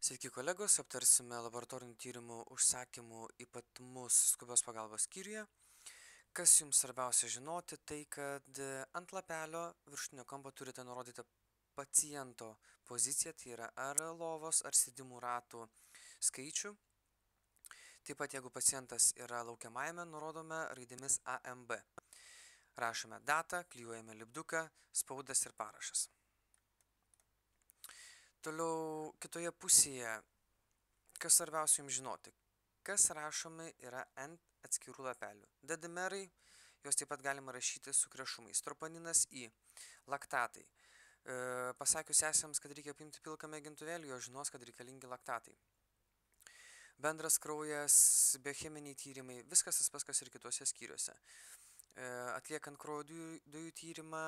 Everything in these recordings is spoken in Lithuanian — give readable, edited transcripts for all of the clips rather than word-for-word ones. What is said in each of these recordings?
Sveiki kolegos, aptarsime laboratorinių tyrimų užsakymų ypatumus skubios pagalbos skyriuje. Kas jums svarbiausia žinoti, tai kad ant lapelio viršutinio kampo turite nurodyti paciento poziciją, tai yra ar lovos ar sėdimų ratų skaičių. Taip pat jeigu pacientas yra laukiamajame, nurodome raidėmis AMB. Rašome datą, klijuojame lipduką, spaudas ir parašas. Toliau kitoje pusėje, kas svarbiausia jums žinoti, kas rašomi yra ant atskirų lapelių. Dedimerai, juos taip pat galima rašyti su krešumais. Troponinas I, laktatai. Pasakius esams, kad reikia paimti pilką mėgintuvėlį, jo žinos, kad reikalingi laktatai. Bendras kraujas, biocheminiai tyrimai, viskas tas pats, kas ir kitose skyriuose. Atliekant kraujo dujų tyrimą,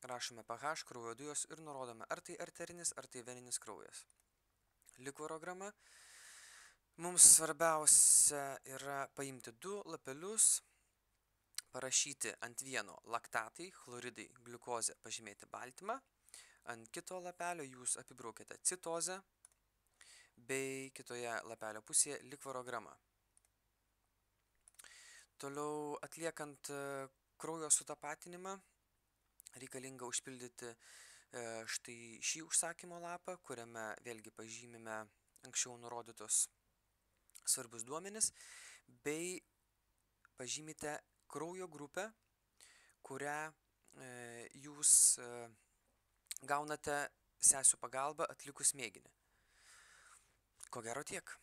rašome pH, kraujo dujos ir nurodome, ar tai arterinis, ar tai veninis kraujas. Likvorograma. Mums svarbiausia yra paimti 2 lapelius, parašyti ant vieno laktatai, chloridai, gliukozė, pažymėti baltymą. Ant kito lapelio jūs apibraukite citozę, bei kitoje lapelio pusėje likvorograma. Toliau atliekant kraujo sutapatinimą, reikalinga užpildyti štai šį užsakymo lapą, kuriame vėlgi pažymime anksčiau nurodytos svarbius duomenis, bei pažymite kraujo grupę, kurią jūs gaunate sesių pagalba atlikus mėginį. Ko gero tiek.